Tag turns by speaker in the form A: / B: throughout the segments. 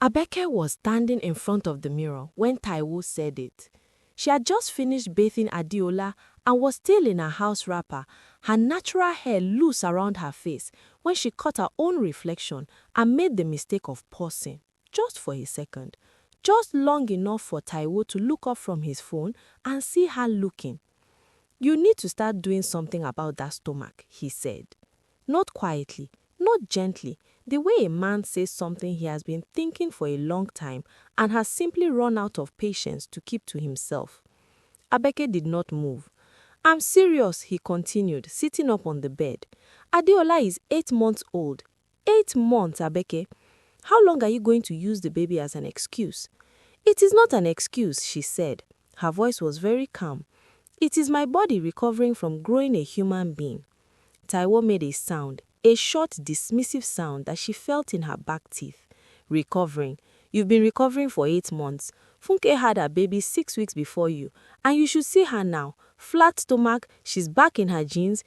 A: Abeke was standing in front of the mirror when Taiwo said it. She had just finished bathing Adiola and was still in her house wrapper, her natural hair loose around her face, when she caught her own reflection and made the mistake of pausing, just for a second, just long enough for Taiwo to look up from his phone and see her looking. "You need to start doing something about that stomach," he said. Not quietly, not gently, the way a man says something he has been thinking for a long time and has simply run out of patience to keep to himself. Abeke did not move. "I'm serious," he continued, sitting up on the bed. "Adeola is 8 months old. 8 months, Abeke. How long are you going to use the baby as an excuse?" "It is not an excuse," she said. Her voice was very calm. "It is my body recovering from growing a human being." Taiwo made a sound, a short, dismissive sound that she felt in her back teeth. "Recovering? You've been recovering for 8 months. Funke had her baby 6 weeks before you, and you should see her now. Flat stomach, she's back in her jeans,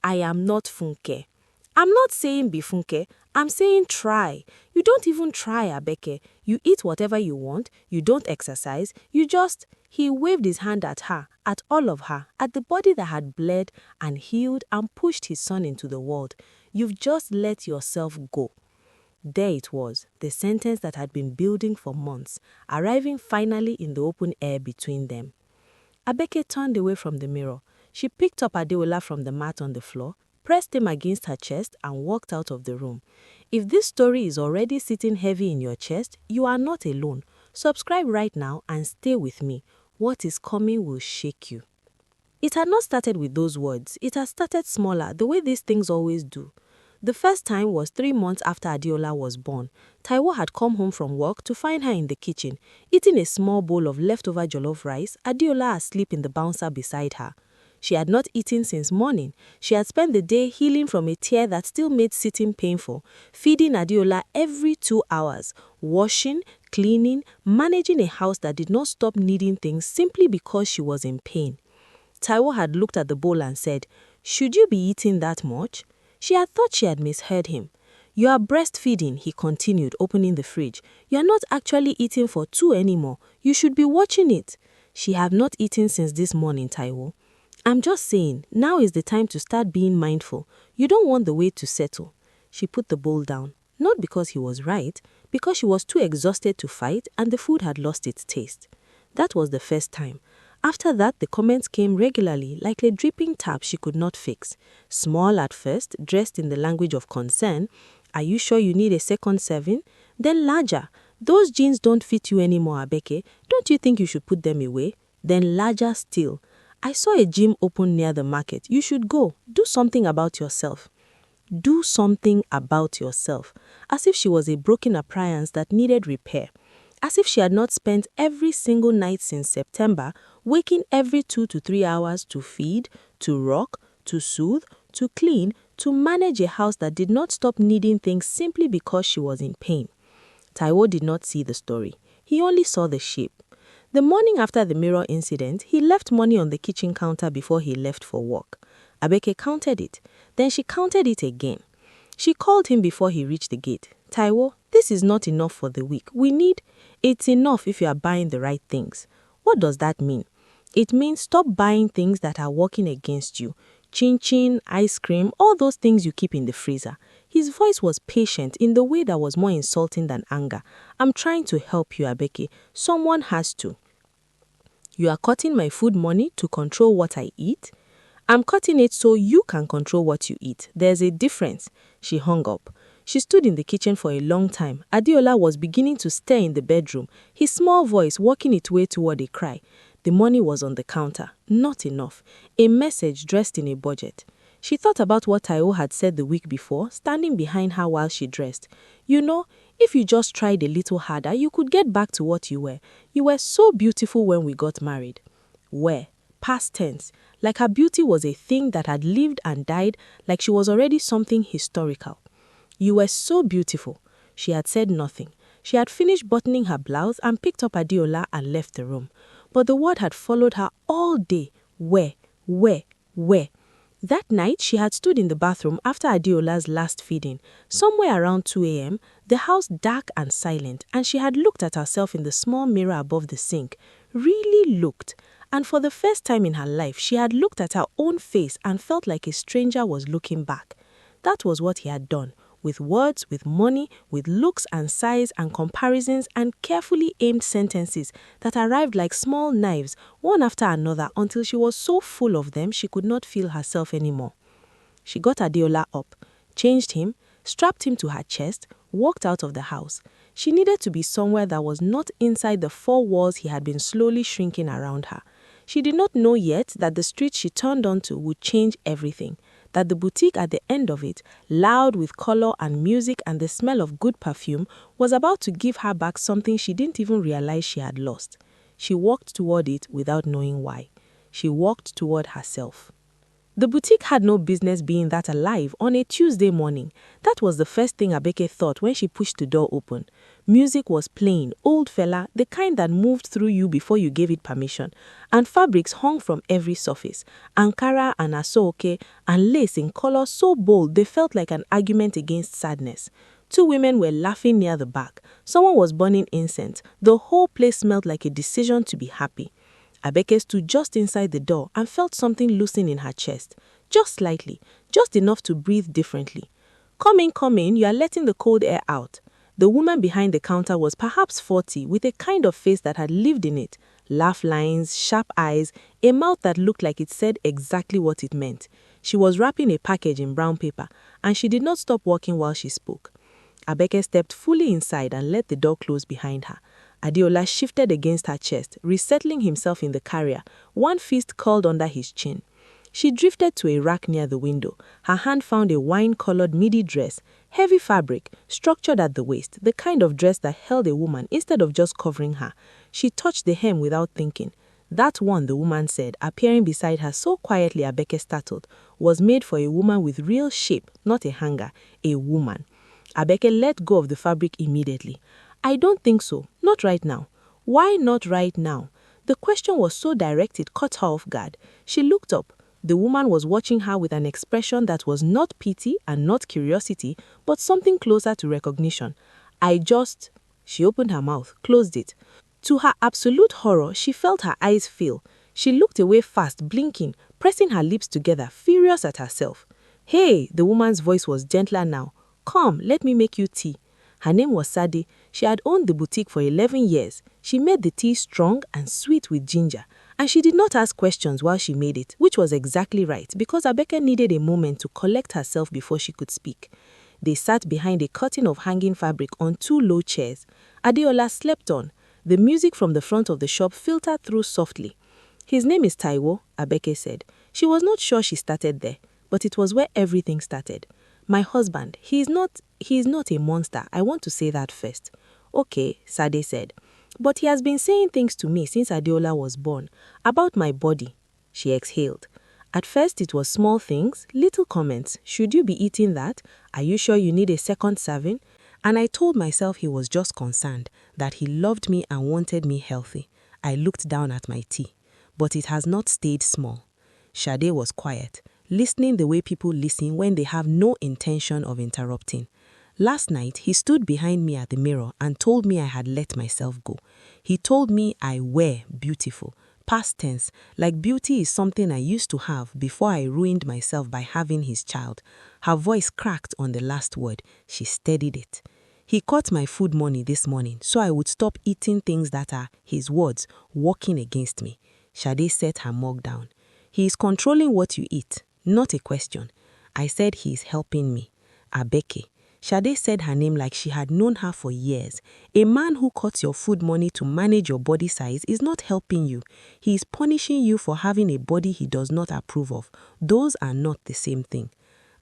A: I am not Funke." "I'm not saying be Funke, I'm saying try. You don't even try, Abeke. You eat whatever you want, you don't exercise, you just..." He waved his hand at her, at all of her, at the body that had bled and healed and pushed his son into the world. "You've just let yourself go." There it was, the sentence that had been building for months, arriving finally in the open air between them. Abeke turned away from the mirror. She picked up Adeola from the mat on the floor, pressed him against her chest, and walked out of the room. If this story is already sitting heavy in your chest, you are not alone. Subscribe right now and stay with me. What is coming will shake you. It had not started with those words. It had started smaller, the way these things always do. The first time was 3 months after Adeola was born. Taiwo had come home from work to find her in the kitchen, eating a small bowl of leftover jollof rice, Adeola asleep in the bouncer beside her. She had not eaten since morning. She had spent the day healing from a tear that still made sitting painful, feeding Adeola every 2 hours, washing, cleaning, managing a house that did not stop needing things simply because she was in pain. Taiwo had looked at the bowl and said, "Should you be eating that much?" She had thought she had misheard him. "You are breastfeeding," he continued, opening the fridge. "You are not actually eating for 2 anymore. You should be watching it." "She have not eaten since this morning, Taiwo." "I'm just saying, now is the time to start being mindful. You don't want the weight to settle." She put the bowl down, not because he was right, because she was too exhausted to fight and the food had lost its taste. That was the first time. After that, the comments came regularly, like a dripping tap she could not fix. Small at first, dressed in the language of concern. "Are you sure you need a second serving?" Then larger. "Those jeans don't fit you anymore, Abeke. Don't you think you should put them away?" Then larger still. "I saw a gym open near the market. You should go. Do something about yourself." Do something about yourself. As if she was a broken appliance that needed repair. As if she had not spent every single night since September, waking every 2 to 3 hours to feed, to rock, to soothe, to clean, to manage a house that did not stop needing things simply because she was in pain. Taiwo did not see the story. He only saw the shape. The morning after the mirror incident, he left money on the kitchen counter before he left for work. Abeke counted it. Then she counted it again. She called him before he reached the gate. "Taiwo, this is not enough for the week. We need..." "It's enough if you are buying the right things." What does that mean? It means stop buying things that are working against you. Chin-chin, ice cream, all those things you keep in the freezer. His voice was patient in the way that was more insulting than anger. "I'm trying to help you, Abeke. Someone has to." "You are cutting my food money to control what I eat?" "I'm cutting it so you can control what you eat. There's a difference." She hung up. She stood in the kitchen for a long time. Adeola was beginning to stir in the bedroom, his small voice working its way toward a cry. The money was on the counter. Not enough. A message dressed in a budget. She thought about what Taiwo had said the week before, standing behind her while she dressed. "You know, if you just tried a little harder, you could get back to what you were. You were so beautiful when we got married." Where? Past tense. Like her beauty was a thing that had lived and died, like she was already something historical. "You were so beautiful." She had said nothing. She had finished buttoning her blouse and picked up Adeola and left the room. But the word had followed her all day. Where? That night, she had stood in the bathroom after Adeola's last feeding. Somewhere around 2 a.m., The house dark and silent, and she had looked at herself in the small mirror above the sink. Really looked. And for the first time in her life, she had looked at her own face and felt like a stranger was looking back. That was what he had done, with words, with money, with looks and sighs and comparisons and carefully aimed sentences that arrived like small knives, one after another, until she was so full of them she could not feel herself anymore. She got Adeola up, changed him, strapped him to her chest, walked out of the house. She needed to be somewhere that was not inside the four walls he had been slowly shrinking around her. She did not know yet that the street she turned onto would change everything, that the boutique at the end of it, loud with color and music and the smell of good perfume, was about to give her back something she didn't even realize she had lost. She walked toward it without knowing why. She walked toward herself. The boutique had no business being that alive on a Tuesday morning. That was the first thing Abeke thought when she pushed the door open. Music was playing, old fella, the kind that moved through you before you gave it permission, and fabrics hung from every surface. Ankara and asoke and lace in color so bold they felt like an argument against sadness. Two women were laughing near the back. Someone was burning incense. The whole place smelled like a decision to be happy. Abeke stood just inside the door and felt something loosen in her chest. Just slightly, just enough to breathe differently. Come in, you are letting the cold air out. The woman behind the counter was perhaps 40, with a kind of face that had lived in it. Laugh lines, sharp eyes, a mouth that looked like it said exactly what it meant. She was wrapping a package in brown paper, and she did not stop walking while she spoke. Abeke stepped fully inside and let the door close behind her. Adeola shifted against her chest, resettling himself in the carrier, one fist curled under his chin. She drifted to a rack near the window. Her hand found a wine-colored midi dress, heavy fabric, structured at the waist, the kind of dress that held a woman instead of just covering her. She touched the hem without thinking. That one, the woman said, appearing beside her so quietly Abeke startled, was made for a woman with real shape, not a hanger, a woman. Abeke let go of the fabric immediately. I don't think so. Not right now. Why not right now? The question was so direct it caught her off guard. She looked up. The woman was watching her with an expression that was not pity and not curiosity, but something closer to recognition. She opened her mouth, closed it. To her absolute horror, she felt her eyes fill. She looked away fast, blinking, pressing her lips together, furious at herself. Hey, the woman's voice was gentler now. Come, let me make you tea. Her name was Sade. She had owned the boutique for 11 years. She made the tea strong and sweet with ginger. And she did not ask questions while she made it, which was exactly right, because Abeke needed a moment to collect herself before she could speak. They sat behind a curtain of hanging fabric on two low chairs. Adeola slept on. The music from the front of the shop filtered through softly. His name is Taiwo, Abeke said. She was not sure she started there, but it was where everything started. My husband, he is not a monster. I want to say that first. Okay, Sade said. But he has been saying things to me since Adeola was born. About my body. She exhaled. At first it was small things, little comments. Should you be eating that? Are you sure you need a second serving? And I told myself he was just concerned, that he loved me and wanted me healthy. I looked down at my tea. But it has not stayed small. Sade was quiet, listening the way people listen when they have no intention of interrupting. Last night, he stood behind me at the mirror and told me I had let myself go. He told me I were beautiful. Past tense, like beauty is something I used to have before I ruined myself by having his child. Her voice cracked on the last word. She steadied it. He cut my food money this morning so I would stop eating things that are, his words, working against me. Sade set her mug down. He is controlling what you eat, not a question. I said he is helping me. Abeke. Sade said her name like she had known her for years. A man who cuts your food money to manage your body size is not helping you. He is punishing you for having a body he does not approve of. Those are not the same thing.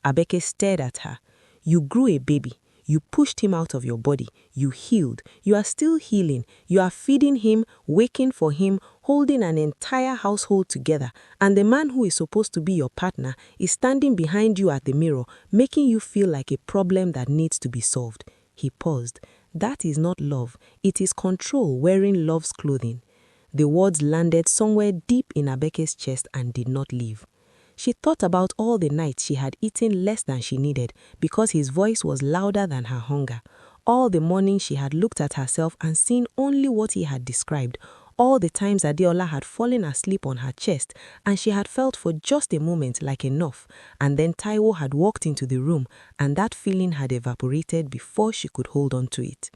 A: Abeke stared at her. You grew a baby. You pushed him out of your body. You healed. You are still healing. You are feeding him, waking for him, holding an entire household together. And the man who is supposed to be your partner is standing behind you at the mirror, making you feel like a problem that needs to be solved. He paused. That is not love. It is control wearing love's clothing. The words landed somewhere deep in Abeke's chest and did not leave. She thought about all the nights she had eaten less than she needed because his voice was louder than her hunger. All the morning she had looked at herself and seen only what he had described, all the times Adeola had fallen asleep on her chest and she had felt for just a moment like enough, and then Taiwo had walked into the room and that feeling had evaporated before she could hold on to it.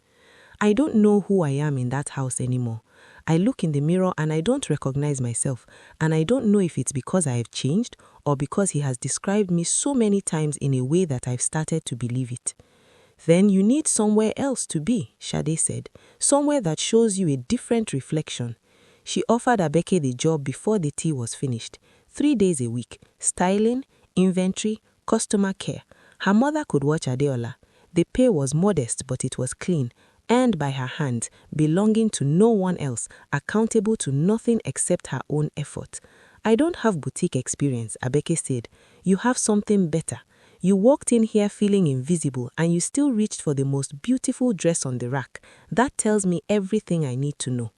A: I don't know who I am in that house anymore. I look in the mirror and I don't recognize myself, and I don't know if it's because I have changed or because he has described me so many times in a way that I've started to believe it. Then you need somewhere else to be, Shade said, somewhere that shows you a different reflection. She offered Abeke the job before the tea was finished. 3 days a week, styling, inventory, customer care. Her mother could watch Adeola. The pay was modest, but it was clean, earned by her hands, belonging to no one else, accountable to nothing except her own effort. I don't have boutique experience, Abeke said. You have something better. You walked in here feeling invisible and you still reached for the most beautiful dress on the rack. That tells me everything I need to know.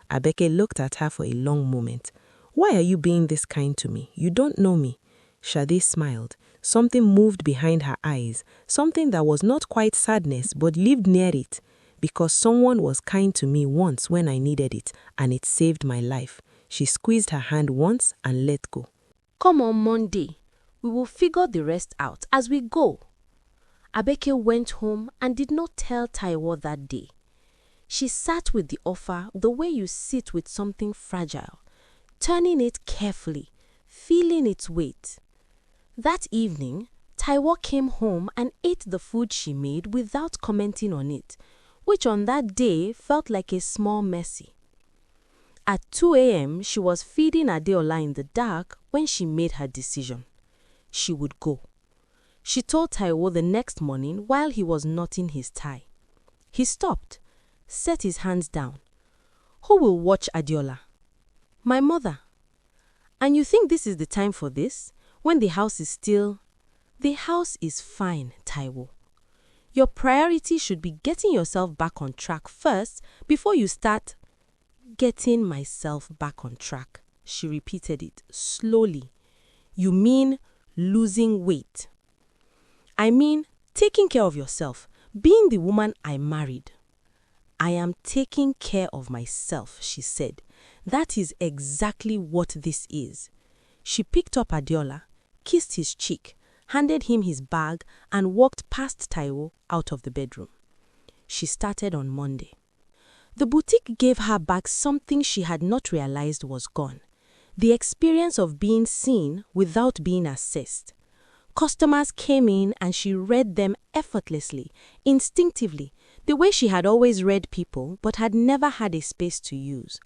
A: Abeke looked at her for a long moment. Why are you being this kind to me? You don't know me. Shade smiled. Something moved behind her eyes, something that was not quite sadness but lived near it. Because someone was kind to me once when I needed it, and it saved my life. She squeezed her hand once and let go.
B: Come on Monday. We will figure the rest out as we go. Abeke went home and did not tell Taiwo that day. She sat with the offer the way you sit with something fragile, turning it carefully, feeling its weight. That evening, Taiwo came home and ate the food she made without commenting on it, which on that day felt like a small mercy. At 2 a.m., she was feeding Adeola in the dark when she made her decision. She would go. She told Taiwo the next morning while he was knotting his tie. He stopped, set his hands down. Who will watch Adeola? My mother. And you think this is the time for this? When the house is still... The house is fine, Taiwo. Your priority should be getting yourself back on track first before you start... Getting myself back on track. She repeated it slowly. You mean losing weight? I mean taking care of yourself, being the woman I married. I am taking care of myself, she said. That is exactly what this is. She picked up Adeola, kissed his cheek, handed him his bag, and walked past Taiwo out of the bedroom. She started on Monday. The boutique gave her back something she had not realized was gone. The experience of being seen without being assessed. Customers came in and she read them effortlessly, instinctively, the way she had always read people but had never had a space to use.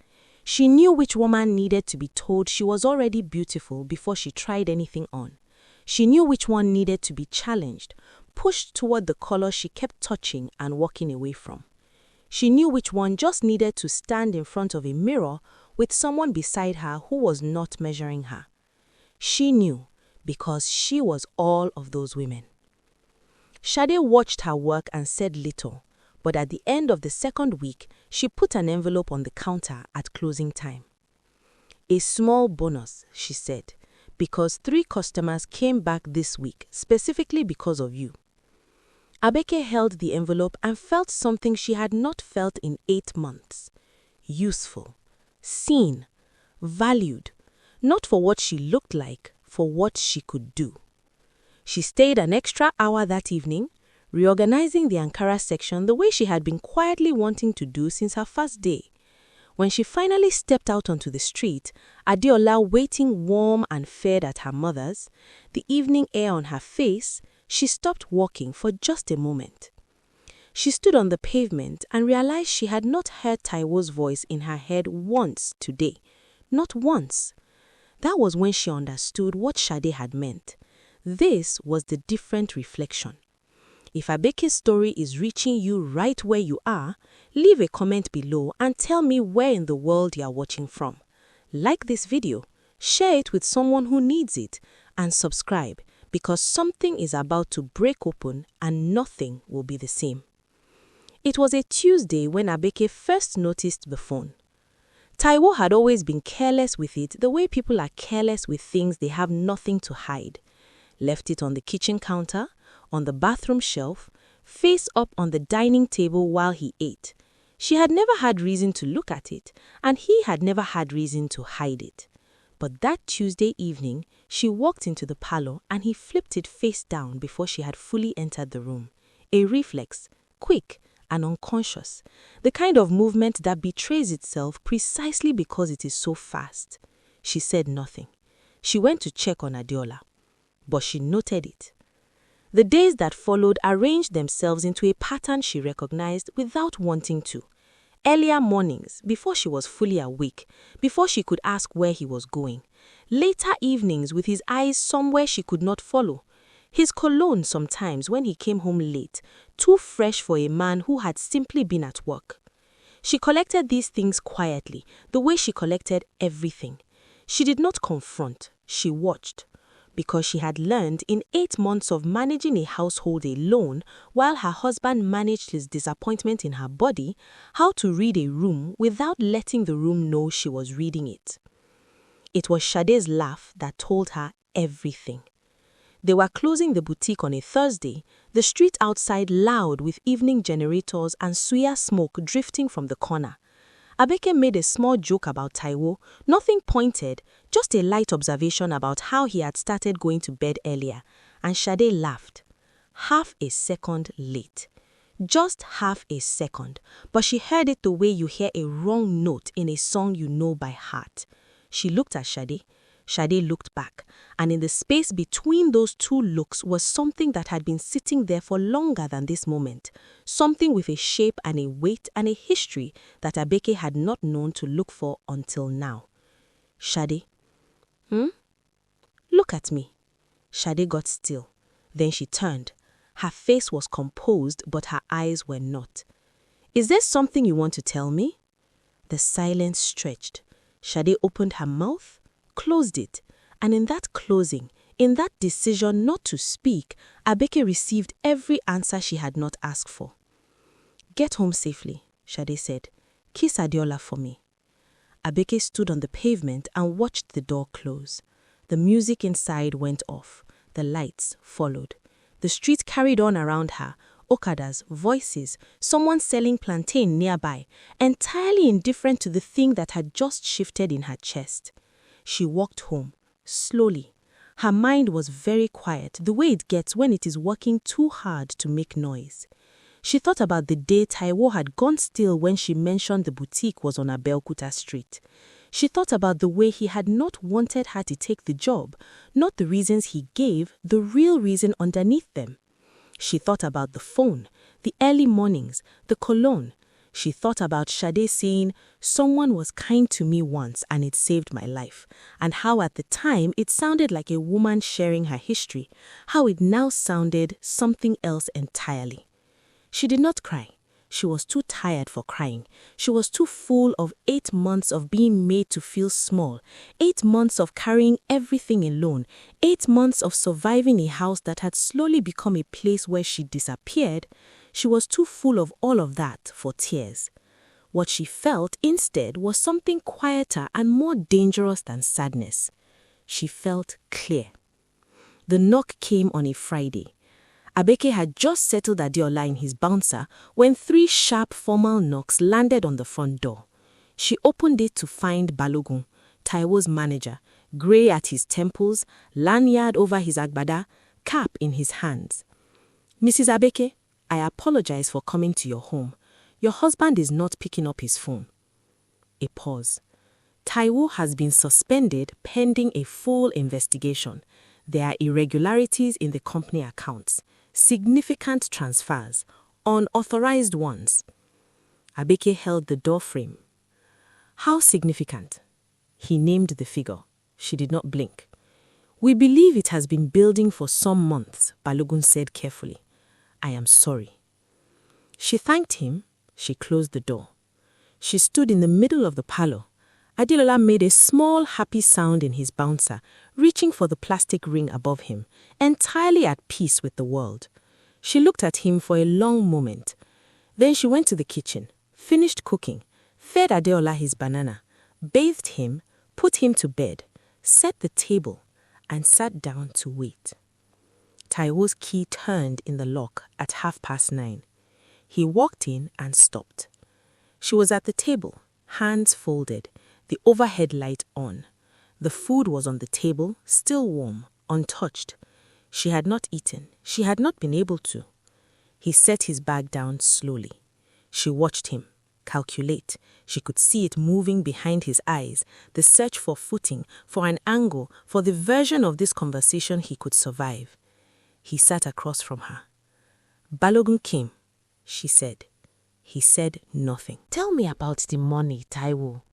B: She knew which woman needed to be told she was already beautiful before she tried anything on. She knew which one needed to be challenged, pushed toward the color she kept touching and walking away from. She knew which one just needed to stand in front of a mirror with someone beside her who was not measuring her. She knew because she was all of those women. Shade watched her work and said little, but at the end of the second week, she put an envelope on the counter at closing time. A small bonus, she said, because 3 customers came back this week specifically because of you. Abeke held the envelope and felt something she had not felt in 8 months. Useful, seen, valued, not for what she looked like, for what she could do. She stayed an extra hour that evening, reorganizing the Ankara section the way she had been quietly wanting to do since her first day. When she finally stepped out onto the street, Adeola waiting warm and fed at her mother's, the evening air on her face, she stopped walking for just a moment. She stood on the pavement and realized she had not heard Taiwo's voice in her head once today. Not once. That was when she understood what Shade had meant. This was the different reflection. If Abeke's story is reaching you right where you are, leave a comment below and tell me where in the world you are watching from. Like this video, share it with someone who needs it, and subscribe because something is about to break open and nothing will be the same. It was a Tuesday when Abeke first noticed the phone. Taiwo had always been careless with it the way people are careless with things they have nothing to hide. Left it on the kitchen counter, on the bathroom shelf,
A: face up on the dining table while he ate. She had never had reason to look at it, and he had never had reason to hide it. But that Tuesday evening, she walked into the parlor and he flipped it face down before she had fully entered the room. A reflex, quick and unconscious, the kind of movement that betrays itself precisely because it is so fast. She said nothing. She went to check on Adeola, but she noted it. The days that followed arranged themselves into a pattern she recognized without wanting to. Earlier mornings, before she was fully awake, before she could ask where he was going. Later evenings with his eyes somewhere she could not follow. His cologne sometimes when he came home late, too fresh for a man who had simply been at work. She collected these things quietly, the way she collected everything. She did not confront, she watched. Because she had learned in 8 months of managing a household alone while her husband managed his disappointment in her body, how to read a room without letting the room know she was reading it. It was Sade's laugh that told her everything. They were closing the boutique on a Thursday, the street outside loud with evening generators and suya smoke drifting from the corner. Abeke made a small joke about Taiwo, nothing pointed, just a light observation about how he had started going to bed earlier, and Sade laughed. Half a second late. Just half a second, but she heard it the way you hear a wrong note in a song you know by heart. She looked at Sade. Sade looked back, and in the space between those two looks was something that had been sitting there for longer than this moment, something with a shape and a weight and a history that Abeke had not known to look for until now. Sade. Look at me. Sade got still. Then she turned. Her face was composed, but her eyes were not. Is there something you want to tell me? The silence stretched. Sade opened her mouth, closed it, and in that closing, in that decision not to speak, Abeke received every answer she had not asked for. Get home safely, Sade said. Kiss Adeola for me. Abeke stood on the pavement and watched the door close. The music inside went off. The lights followed. The street carried on around her, okadas, voices, someone selling plantain nearby, entirely indifferent to the thing that had just shifted in her chest. She walked home, slowly. Her mind was very quiet, the way it gets when it is working too hard to make noise. She thought about the day Taiwo had gone still when she mentioned the boutique was on Abeokuta Street. She thought about the way he had not wanted her to take the job, not the reasons he gave, the real reason underneath them. She thought about the phone, the early mornings, the cologne. She thought about Sade saying, someone was kind to me once and it saved my life, and how at the time it sounded like a woman sharing her history, how it now sounded something else entirely. She did not cry. She was too tired for crying. She was too full of 8 months of being made to feel small, 8 months of carrying everything alone, 8 months of surviving a house that had slowly become a place where she disappeared. She was too full of all of that for tears. What she felt instead was something quieter and more dangerous than sadness. She felt clear. The knock came on a Friday. Abeke had just settled Adeola in his bouncer when 3 sharp formal knocks landed on the front door. She opened it to find Balogun, Taiwo's manager, grey at his temples, lanyard over his agbada, cap in his hands. Mrs. Abeke, I apologize for coming to your home. Your husband is not picking up his phone. A pause. Taiwo has been suspended pending a full investigation. There are irregularities in the company accounts, significant transfers, unauthorized ones. Abeke held the door frame. How significant? He named the figure. She did not blink. We believe it has been building for some months, Balogun said carefully. I am sorry. She thanked him. She closed the door. She stood in the middle of the parlor. Adeola made a small, happy sound in his bouncer, reaching for the plastic ring above him, entirely at peace with the world. She looked at him for a long moment. Then she went to the kitchen, finished cooking, fed Adeola his banana, bathed him, put him to bed, set the table, and sat down to wait. Taiwo's key turned in the lock at 9:30. He walked in and stopped. She was at the table, hands folded, the overhead light on. The food was on the table, still warm, untouched. She had not eaten. She had not been able to. He set his bag down slowly. She watched him. Calculate. She could see it moving behind his eyes, the search for footing, for an angle, for the version of this conversation he could survive. He sat across from her. Balogun came, she said. He said nothing.
B: Tell me about the money, Taiwo,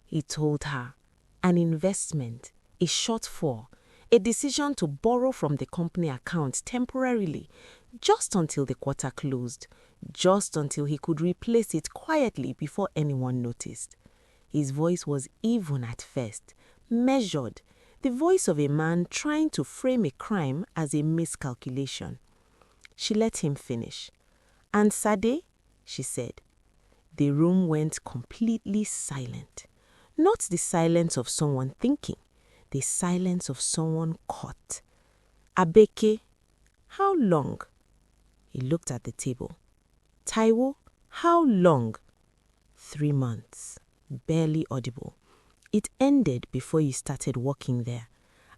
B: he told her. An investment, a shortfall, a decision to borrow from the company account temporarily, just until the quarter closed, just until he could replace it quietly before anyone noticed. His voice was even at first, measured, the voice of a man trying to frame a crime as a miscalculation. She let him finish. And Sade, she said. The room went completely silent. Not the silence of someone thinking, the silence of someone caught. Abeke, how long? He looked at the table. Taiwo, how long? 3 months. Barely audible. It ended before you started working there.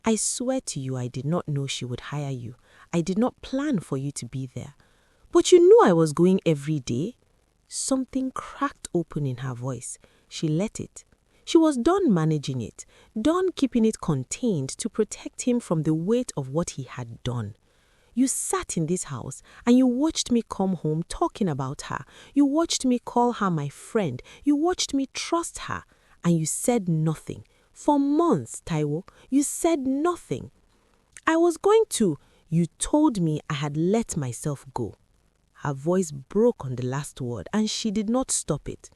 B: I swear to you I did not know she would hire you. I did not plan for you to be there. But you knew I was going every day. Something cracked open in her voice. She let it. She was done managing it, done keeping it contained to protect him from the weight of what he had done. You sat in this house and you watched me come home talking about her. You watched me call her my friend. You watched me trust her. And you said nothing. For months, Taiwo, you said nothing. I was going to. You told me I had let myself go. Her voice broke on the last word and she did not stop it.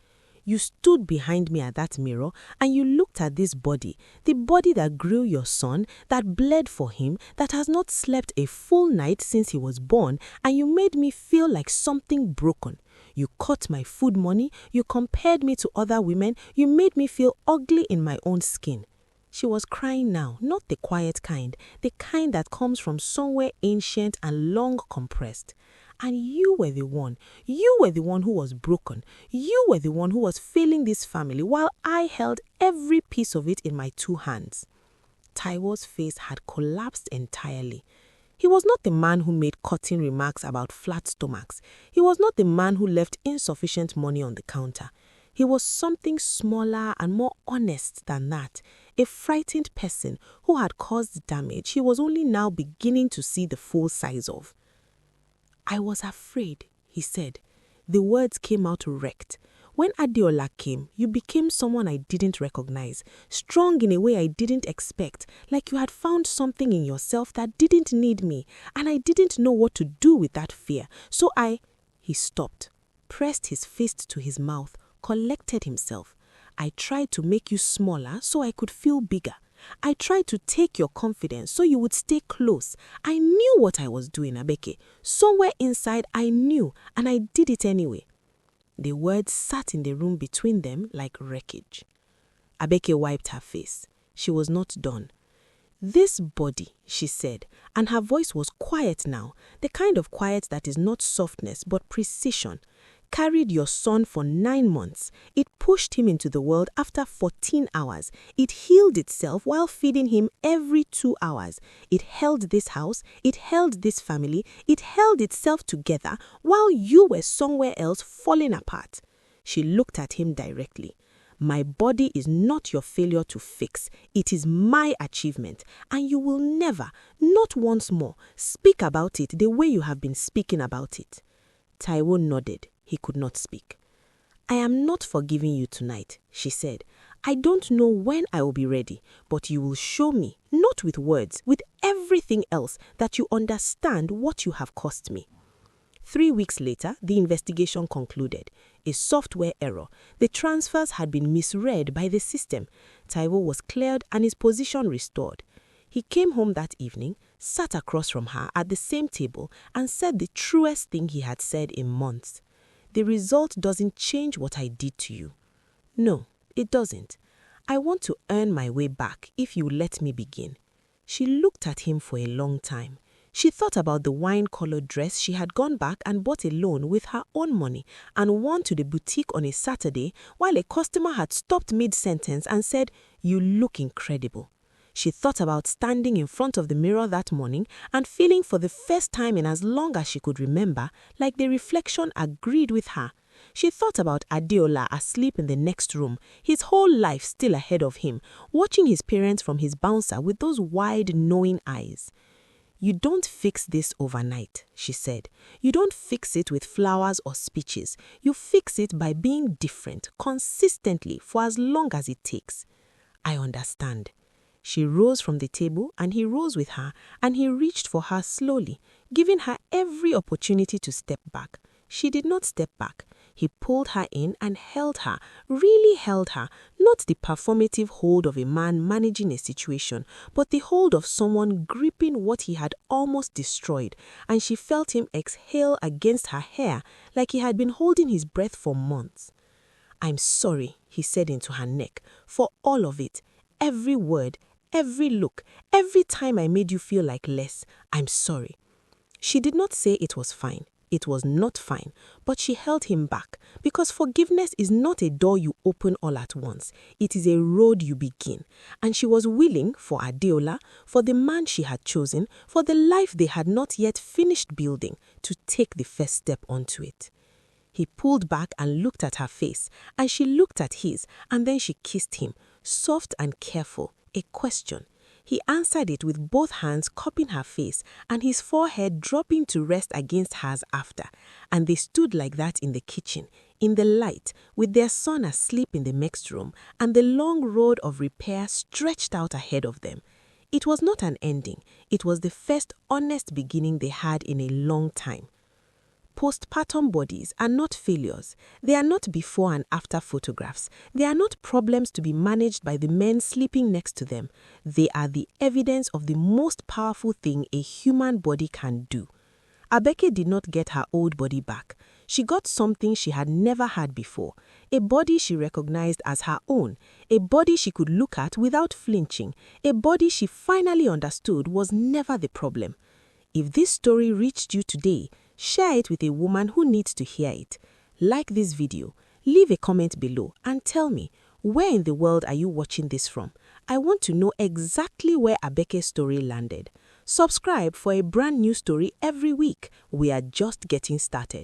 B: You stood behind me at that mirror and you looked at this body, the body that grew your son, that bled for him, that has not slept a full night since he was born, and you made me feel like something broken. You cut my food money, you compared me to other women, you made me feel ugly in my own skin. She was crying now, not the quiet kind, the kind that comes from somewhere ancient and long compressed. And you were the one who was broken. You were the one who was failing this family while I held every piece of it in my 2 hands. Taiwo's face had collapsed entirely. He was not the man who made cutting remarks about flat stomachs. He was not the man who left insufficient money on the counter. He was something smaller and more honest than that, a frightened person who had caused damage he was only now beginning to see the full size of. I was afraid, he said. The words came out wrecked. When Adeola came, you became someone I didn't recognize, strong in a way I didn't expect, like you had found something in yourself that didn't need me, and I didn't know what to do with that fear. So He stopped, pressed his fist to his mouth, collected himself. I tried to make you smaller so I could feel bigger. I tried to take your confidence so you would stay close. I knew what I was doing, Abeke. Somewhere inside I knew, and I did it anyway. The words sat in the room between them like wreckage. Abeke wiped her face. She was not done. This body, she said, and her voice was quiet now, the kind of quiet that is not softness but precision, carried your son for 9 months. It pushed him into the world after 14 hours. It healed itself while feeding him every 2 hours. It held this house. It held this family. It held itself together while you were somewhere else falling apart. She looked at him directly. My body is not your failure to fix. It is my achievement. And you will never, not once more, speak about it the way you have been speaking about it. Taiwo nodded. He could not speak. I am not forgiving you tonight, she said. I don't know when I will be ready, but you will show me, not with words, with everything else, that you understand what you have cost me. 3 weeks later, the investigation concluded. A software error. The transfers had been misread by the system. Taiwo was cleared and his position restored. He came home that evening, sat across from her at the same table, and said the truest thing he had said in months. The result doesn't change what I did to you. No, it doesn't. I want to earn my way back if you let me begin. She looked at him for a long time.
A: She thought about the wine-colored dress she had gone back and bought alone with her own money and worn to the boutique on a Saturday while a customer had stopped mid-sentence and said, "You look incredible." She thought about standing in front of the mirror that morning and feeling for the first time in as long as she could remember like the reflection agreed with her. She thought about Adeola asleep in the next room, his whole life still ahead of him, watching his parents from his bouncer with those wide, knowing eyes. "You don't fix this overnight," she said. "You don't fix it with flowers or speeches. You fix it by being different, consistently, for as long as it takes." "I understand." She rose from the table and he rose with her and he reached for her slowly, giving her every opportunity to step back. She did not step back. He pulled her in and held her, really held her, not the performative hold of a man managing a situation, but the hold of someone gripping what he had almost destroyed, and she felt him exhale against her hair like he had been holding his breath for months. "I'm sorry," he said into her neck, "for all of it, every word, every look, every time I made you feel like less. I'm sorry." She did not say it was fine. It was not fine, but she held him back because forgiveness is not a door you open all at once. It is a road you begin, and she was willing for Adeola, for the man she had chosen, for the life they had not yet finished building, to take the first step onto it. He pulled back and looked at her face, and she looked at his, and then she kissed him, soft and careful, a question. He answered it with both hands cupping her face and his forehead dropping to rest against hers after, and they stood like that in the kitchen, in the light, with their son asleep in the next room and the long road of repair stretched out ahead of them. It was not an ending, it was the first honest beginning they had in a long time. Postpartum bodies are not failures. They are not before and after photographs. They are not problems to be managed by the men sleeping next to them. They are the evidence of the most powerful thing a human body can do. Abeke did not get her old body back. She got something she had never had before, a body she recognized as her own, a body she could look at without flinching, a body she finally understood was never the problem. If this story reached you today, share it with a woman who needs to hear it. Like this video, leave a comment below and tell me, where in the world are you watching this from? I want to know exactly where Abeke's story landed. Subscribe for a brand new story every week. We are just getting started.